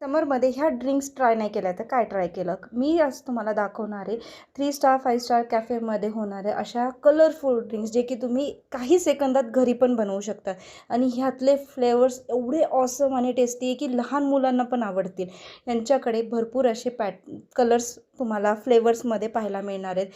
समरमध्ये ह्या drinks try नाही केल्या तर काय ट्राय केलं मी आज तुम्हाला दाखवणार आहे 3 स्टार 5 स्टार कॅफेमध्ये होणारे अशा कलरफुल ड्रिंक्स जे की तुम्ही काही सेकंदात घरी पण बनवू शकता आणि ह्यातले फ्लेवर्स एवढे ऑसम आणि टेस्टी आहे की लहान मुलांना पण आवडतील. यांच्याकडे भरपूर असे कलर्स तुम्हाला फ्लेवर्समध्ये पाहायला मिळणार आहेत.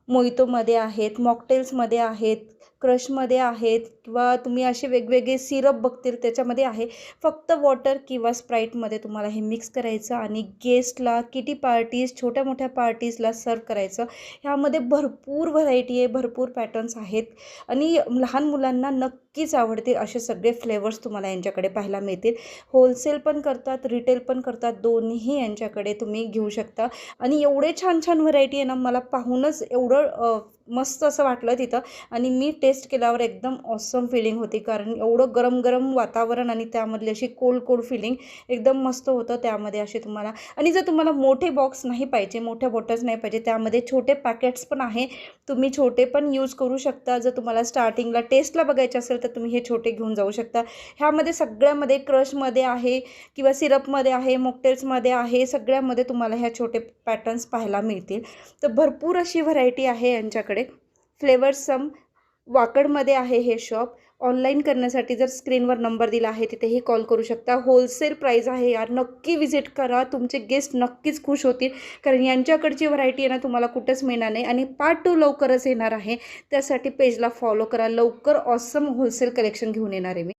मोहितोमध्ये आहेत, मॉकटेल्समध्ये आहेत, क्रशमध्ये आहेत किंवा तुम्ही असे वेगवेगळे सिरप बघतील त्याच्यामध्ये आहे. फक्त वॉटर किंवा स्प्राईटमध्ये तुम्हाला हे मिक्स करायचं आणि गेस्टला, किटी पार्टीज, छोट्या-मोठ्या पार्टीजला सर्व्ह करायचं. ह्यामध्ये भरपूर व्हरायटी आहे, भरपूर पॅटर्न्स आहेत आणि लहान मुलांना नक्कीच आवडतील असे सगळे फ्लेवर्स तुम्हाला यांच्याकडे पाहायला मिळतील. होलसेल पण करतात, रिटेल पण करतात, दोन्हीही यांच्याकडे तुम्ही घेऊ शकता आणि एवढे छान-छान व्हरायटी आहे ना, मला पाहूनच एवढं मस्त असं वाटलं तिथं आणि मी टेस्ट केल्यावर एकदम ऑसम फीलिंग होती. कारण एवढं गरम-गरम वातावरण आणि त्यामधली अशी कोल्ड फीलिंग एकदम मस्त होतं त्यामध्ये असे तुम्हाला. आणि जर तुम्हाला मोठे बॉक्स नाही पाहिजे, मोठ्या बॉटल्स नाही पाहिजे, त्यामध्ये छोटे पॅकेट्स पण आहे. तुम्ही छोटे पण यूज करू शकता. जर तुम्हाला स्टार्टिंगला टेस्टला बघायचे असेल तर तुम्ही हे छोटे घेऊन जाऊ शकता. ह्यामध्ये सगळ्यामध्ये क्रशमध्ये आहे किंवा सिरपमध्ये आहे, मॉकटेल्समध्ये आहे, सगळ्यामध्ये तुम्हाला ह्या छोटे पॅटर्न्स पाहायला मिळतील. तर भरपूर अशी व्हरायटी आहे यांच्याकडे. फ्लेवर्स सम वाकडमध्ये आहे हे शॉप. ऑनलाईन करण्यासाठी जर स्क्रीनवर नंबर दिला आहे तिथेही कॉल करू शकता. होलसेल प्राईस आहे यार, नक्की विजिट करा. तुमचे गेस्ट नक्कीच खुश होतील कारण यांच्याकडची व्हरायटी आहे ना तुम्हाला कुठंच मिळणार नाही. आणि पार्ट 2 लवकरच येणार आहे, त्यासाठी पेजला फॉलो करा. लवकर ऑसम होलसेल कलेक्शन घेऊन येणार आहे मी.